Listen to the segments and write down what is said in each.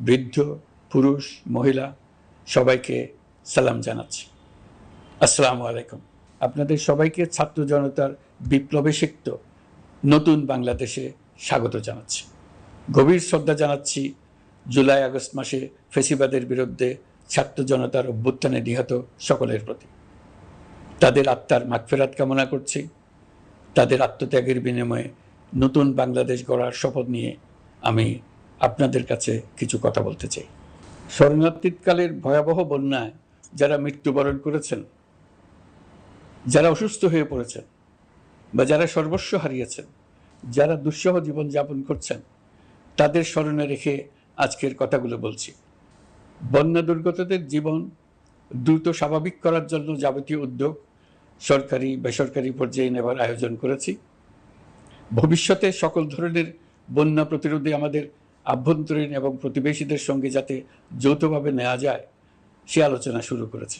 বৃদ্ধ, পুরুষ, মহিলা সবাইকে সালাম জানাচ্ছি। আসসালামু আলাইকুম। আপনাদের সবাইকে ছাত্র জনতার বিপ্লবে সিক্ত নতুন বাংলাদেশে স্বাগত জানাচ্ছি। গভীর শ্রদ্ধা জানাচ্ছি জুলাই আগস্ট মাসে ফ্যাসিবাদের বিরুদ্ধে ছাত্র জনতার অভ্যুত্থানে নিহত সকলের প্রতি। তাদের আত্মার মাগফিরাত কামনা করছি। তাদের আত্মত্যাগের বিনিময়ে নতুন বাংলাদেশ গড়ার শপথ নিয়ে আমি আপনাদের কাছে কিছু কথা বলতে চাই। শরণার্থীকালের ভয়াবহ বন্যায় যারা মৃত্যুবরণ করেছেন, যারা অসুস্থ হয়ে পড়েছেন বা যারা সর্বস্ব হারিয়েছেন, যারা দুঃসহ জীবনযাপন করছেন, তাদের স্মরণে রেখে আজকের কথাগুলো বলছি। বন্যা দুর্গতদের জীবন দ্রুত স্বাভাবিক করার জন্য যাবতীয় উদ্যোগ সরকারি বেসরকারি পর্যায়ে নেবার আয়োজন করেছি। ভবিষ্যতে সকল ধরনের বন্যা প্রতিরোধে আমাদের আভ্যন্তরীণ এবং প্রতিবেশীদের সঙ্গে যাতে যৌথভাবে নেওয়া যায় সে আলোচনা শুরু করেছে।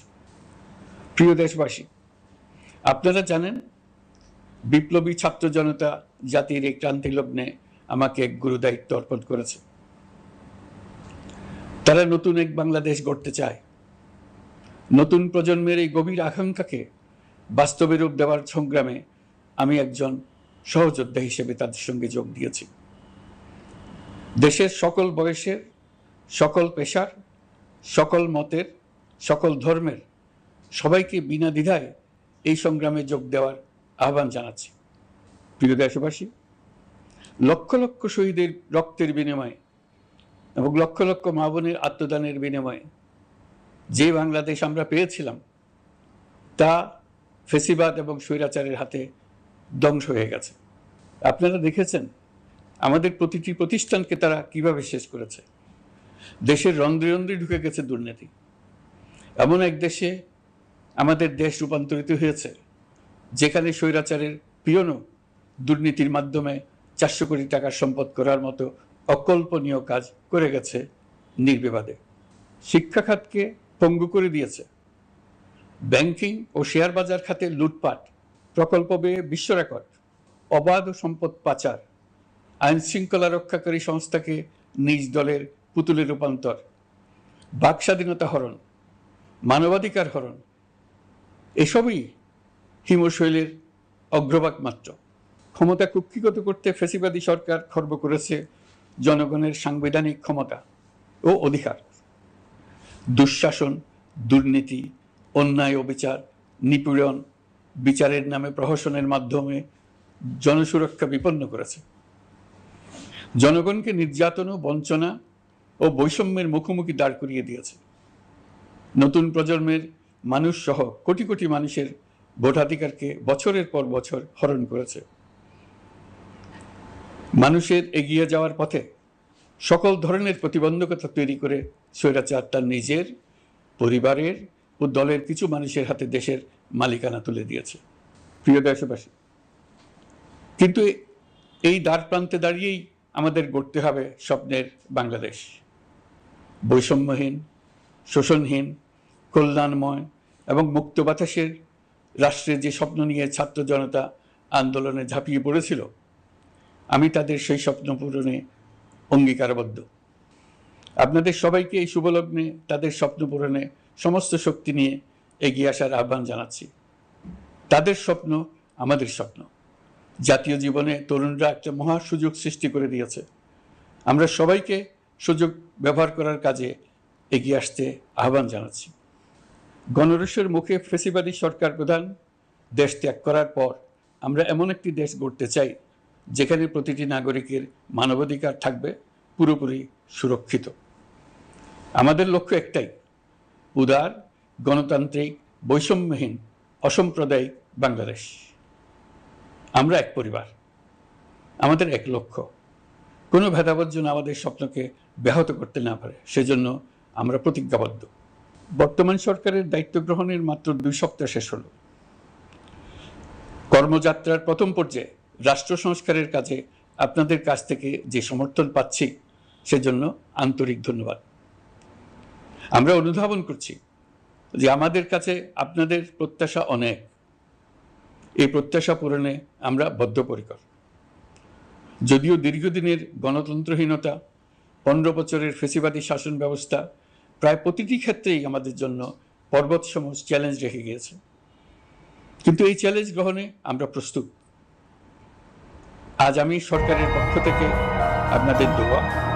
প্রিয় দেশবাসী, আপনারা জানেন বিপ্লবী ছাত্র জনতা জাতির এই ক্রান্তি লগ্নে আমাকে এক গুরুদায়িত্ব অর্পণ করেছে। তারা নতুন এক বাংলাদেশ গড়তে চায়। নতুন প্রজন্মের এই গভীর আকাঙ্ক্ষাকে বাস্তবে রূপ দেওয়ার সংগ্রামে আমি একজন সহযোদ্ধা হিসেবে তাদের সঙ্গে যোগ দিয়েছি। দেশের সকল বয়সের, সকল পেশার, সকল মতের, সকল ধর্মের সবাইকে বিনা দ্বিধায় এই সংগ্রামে যোগ দেওয়ার আহ্বান জানাচ্ছি। প্রিয় দেশবাসী, লক্ষ লক্ষ শহীদের রক্তের বিনিময়ে এবং লক্ষ লক্ষ মা বোনের আত্মদানের বিনিময়ে যে বাংলাদেশ আমরা পেয়েছিলাম তা ফেসিবাদ এবং স্বৈরাচারের হাতে ধ্বংস হয়ে গেছে। আপনারা দেখেছেন আমাদের প্রতিটি প্রতিষ্ঠানকে তারা কিভাবে শেষ করেছে। দেশের রন্ধ্রে রন্ধ্রে ঢুকে গেছে দুর্নীতি। এমন এক দেশে আমাদের দেশ রূপান্তরিত হয়েছে যেখানে স্বৈরাচারের পিয়নও দুর্নীতির মাধ্যমে 400 কোটি টাকার সম্পদ করার মতো অকল্পনীয় কাজ করে গেছে নির্বিবাদে। শিক্ষা খাতকে পঙ্গু করে দিয়েছে। ব্যাংকিং ও শেয়ার বাজার খাতে লুটপাট, প্রকল্প ব্যয়ে বিশ্ব রেকর্ড, অবাধ সম্পদ পাচার, আইন শৃঙ্খলা রক্ষাকারী সংস্থাকে নিজ দলের পুতুলে রূপান্তর, বাক স্বাধীনতা হরণ, মানবাধিকার হরণ, এসবই হিমশৈলের অগ্রভাগ মাত্র। ক্ষমতা কুক্ষিগত করতে ফ্যাসিবাদী সরকার খর্ব করেছে জনগণের সাংবিধানিক ক্ষমতা ও অধিকার। দুঃশাসন, দুর্নীতি, অন্যায়, অবিচার, নিপীড়ন, বিচারের নামে প্রহসনের মাধ্যমে জনসুরক্ষা বিপন্ন করেছে। জনগণকে নির্যাতন, বঞ্চনা ও বৈষম্যের মুখোমুখি দাঁড় করিয়ে দিয়েছে। নতুন প্রজন্মের মানুষ সহ কোটি কোটি মানুষের ভোটাধিকারকে বছরের পর বছর হরণ করেছে। মানুষের এগিয়ে যাওয়ার পথে সকল ধরনের প্রতিবন্ধকতা তৈরি করে স্বৈরাচার তার নিজের, পরিবারের ও দলের কিছু মানুষের হাতে দেশের মালিকানা তুলে দিয়েছে। প্রিয় দেশবাসী, কিন্তু এই দ্বার প্রান্তে দাঁড়িয়েই আমাদের গড়তে হবে স্বপ্নের বাংলাদেশ। বৈষম্যহীন, শোষণহীন, কল্যাণময় এবং মুক্ত বাতাসের রাষ্ট্রের যে স্বপ্ন নিয়ে ছাত্র জনতা আন্দোলনে ঝাঁপিয়ে পড়েছিল, আমি তাদের সেই স্বপ্ন পূরণে অঙ্গীকারবদ্ধ। আপনাদের সবাইকে এই শুভলগ্নে তাদের স্বপ্ন পূরণে সমস্ত শক্তি নিয়ে এগিয়ে আসার আহ্বান জানাচ্ছি। তাদের স্বপ্ন আমাদের স্বপ্ন। জাতীয় জীবনে তরুণরা একটা মহা সুযোগ সৃষ্টি করে দিয়েছে। আমরা সবাইকে সুযোগ ব্যবহার করার কাজে এগিয়ে আসতে আহ্বান জানাচ্ছি। গণরোষের মুখে ফ্যাসিবাদী সরকার প্রধান দেশ ত্যাগ করার পর আমরা এমন একটি দেশ গড়তে চাই যেখানে প্রতিটি নাগরিকের মানবাধিকার থাকবে পুরোপুরি সুরক্ষিত। আমাদের লক্ষ্য একটাই, উদার, গণতান্ত্রিক, বৈষম্যহীন, অসাম্প্রদায়িক বাংলাদেশ। আমরা এক পরিবার, আমাদের এক লক্ষ্য। কোনো ভেদাভেদ যেন আমাদের স্বপ্নকে ব্যাহত করতে না পারে, সেজন্য আমরা প্রতিজ্ঞাবদ্ধ। বর্তমান সরকারের দায়িত্ব গ্রহণের মাত্র 2 সপ্তাহ শেষ হলো। কর্মযাত্রার প্রথম পর্যায়ে রাষ্ট্র সংস্কারের কাজে আপনাদের কাছ থেকে যে সমর্থন পাচ্ছি সেজন্য আন্তরিক ধন্যবাদ। আমরা অনুধাবন করছি যে আমাদের কাছে আপনাদের প্রত্যাশা অনেক। এই প্রত্যাশা পূরণে আমরা বদ্ধপরিকর। যদিও দীর্ঘদিনের গণতন্ত্রহীনতা 15 বছরের ফেসিবাদী শাসন ব্যবস্থা প্রায় প্রতিটি ক্ষেত্রেই আমাদের জন্য পর্বতসম চ্যালেঞ্জ রেখে গিয়েছে, কিন্তু এই চ্যালেঞ্জ গ্রহণে আমরা প্রস্তুত। আজ আমি সরকারের পক্ষ থেকে আপনাদের দোয়া